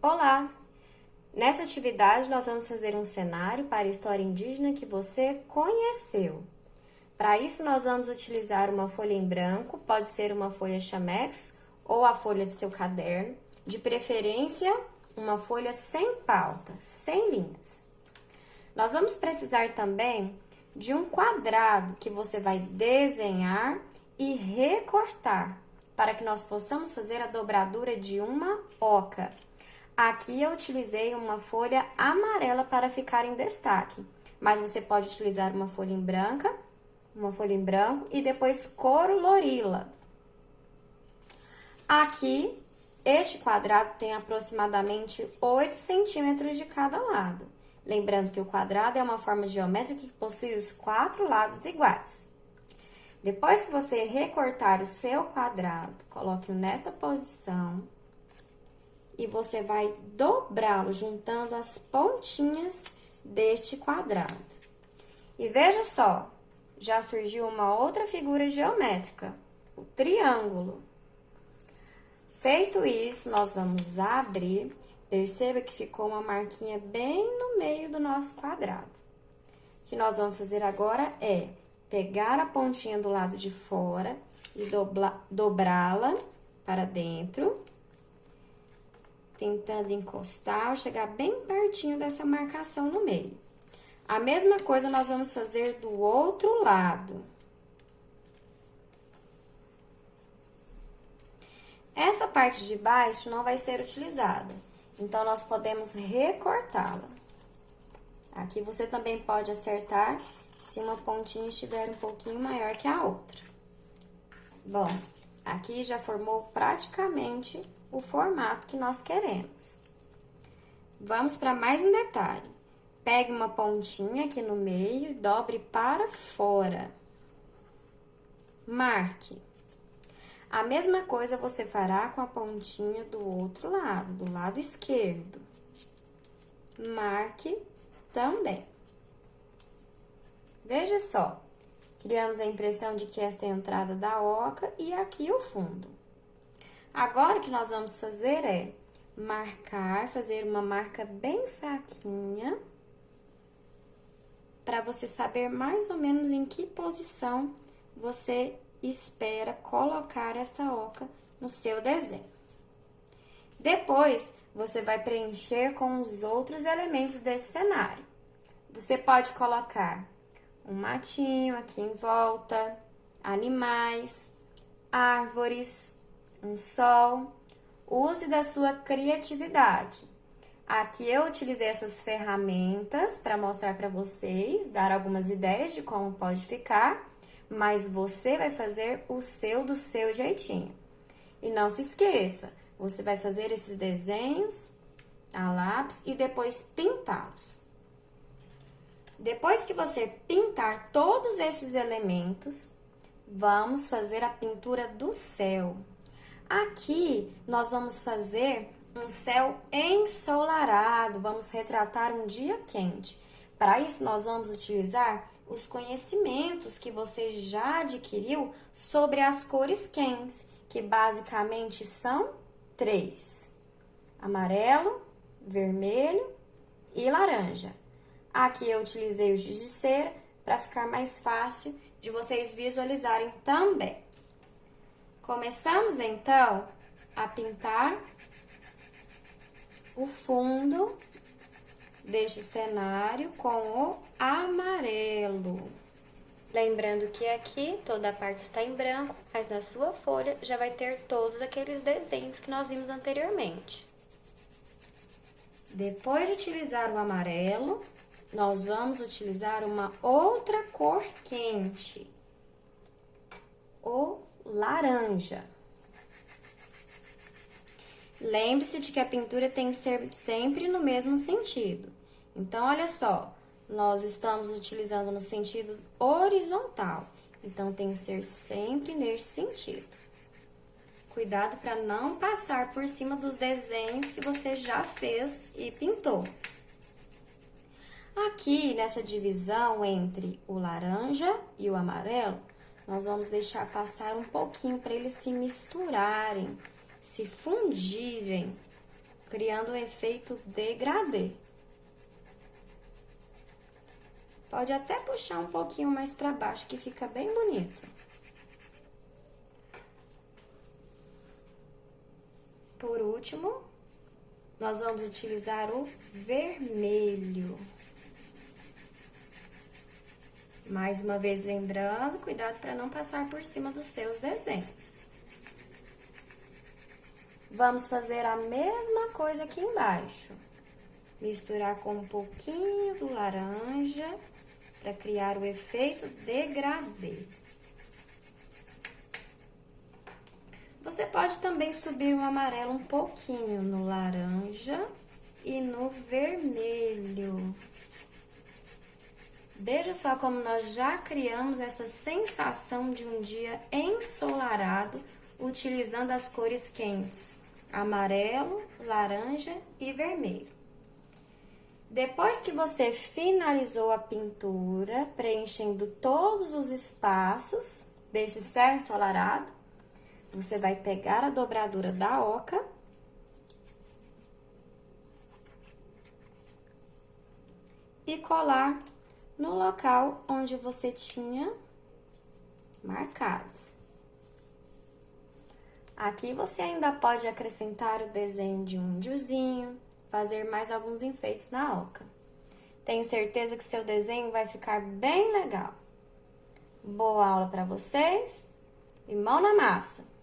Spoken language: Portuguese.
Olá! Nessa atividade, nós vamos fazer um cenário para a história indígena que você conheceu. Para isso, nós vamos utilizar uma folha em branco, pode ser uma folha chamex ou a folha de seu caderno, de preferência, uma folha sem pauta, sem linhas. Nós vamos precisar também de um quadrado que você vai desenhar e recortar, para que nós possamos fazer a dobradura de uma oca. Aqui eu utilizei uma folha amarela para ficar em destaque, mas você pode utilizar uma folha em branco e depois colori-la. Aqui, este quadrado tem aproximadamente 8 centímetros de cada lado. Lembrando que o quadrado é uma forma geométrica que possui os 4 lados iguais. Depois que você recortar o seu quadrado, coloque-o nesta posição e você vai dobrá-lo, juntando as pontinhas deste quadrado. E veja só, já surgiu uma outra figura geométrica, o triângulo. Feito isso, nós vamos abrir. Perceba que ficou uma marquinha bem no meio do nosso quadrado. O que nós vamos fazer agora é pegar a pontinha do lado de fora e dobrá-la para dentro, tentando encostar, chegar bem pertinho dessa marcação no meio. A mesma coisa nós vamos fazer do outro lado. Essa parte de baixo não vai ser utilizada, então nós podemos recortá-la. Aqui você também pode acertar se uma pontinha estiver um pouquinho maior que a outra. Bom, aqui já formou praticamente o formato que nós queremos. Vamos para mais um detalhe. Pegue uma pontinha aqui no meio e dobre para fora. Marque. A mesma coisa você fará com a pontinha do outro lado, do lado esquerdo. Marque também. Veja só, criamos a impressão de que esta é a entrada da oca e aqui o fundo. Agora, o que nós vamos fazer é marcar, fazer uma marca bem fraquinha, para você saber mais ou menos em que posição você espera colocar essa oca no seu desenho. Depois, você vai preencher com os outros elementos desse cenário. Você pode colocar um matinho aqui em volta, animais, árvores, um sol. Use da sua criatividade. Aqui eu utilizei essas ferramentas para mostrar para vocês, dar algumas ideias de como pode ficar, mas você vai fazer o seu do seu jeitinho. E não se esqueça, você vai fazer esses desenhos a lápis e depois pintá-los. Depois que você pintar todos esses elementos, vamos fazer a pintura do céu. Aqui, nós vamos fazer um céu ensolarado, vamos retratar um dia quente. Para isso, nós vamos utilizar os conhecimentos que você já adquiriu sobre as cores quentes, que basicamente são 3: amarelo, vermelho e laranja. Aqui eu utilizei os giz de cera para ficar mais fácil de vocês visualizarem também. Começamos então a pintar o fundo deste cenário com o amarelo. Lembrando que aqui toda a parte está em branco, mas na sua folha já vai ter todos aqueles desenhos que nós vimos anteriormente. Depois de utilizar o amarelo, nós vamos utilizar uma outra cor quente, o laranja. Lembre-se de que a pintura tem que ser sempre no mesmo sentido. Então, olha só, nós estamos utilizando no sentido horizontal, então tem que ser sempre nesse sentido. Cuidado para não passar por cima dos desenhos que você já fez e pintou. Aqui, nessa divisão entre o laranja e o amarelo, nós vamos deixar passar um pouquinho para eles se misturarem, se fundirem criando um efeito degradê. Pode até puxar um pouquinho mais para baixo, que fica bem bonito. Por último, nós vamos utilizar o vermelho. Mais uma vez lembrando, cuidado para não passar por cima dos seus desenhos. Vamos fazer a mesma coisa aqui embaixo. Misturar com um pouquinho do laranja para criar o efeito degradê. Você pode também subir o amarelo um pouquinho no laranja e no vermelho. Veja só como nós já criamos essa sensação de um dia ensolarado utilizando as cores quentes, amarelo, laranja e vermelho. Depois que você finalizou a pintura, preenchendo todos os espaços deste céu ensolarado, você vai pegar a dobradura da oca e colar no local onde você tinha marcado. Aqui você ainda pode acrescentar o desenho de um índiozinho, fazer mais alguns enfeites na oca. Tenho certeza que seu desenho vai ficar bem legal. Boa aula para vocês e mão na massa!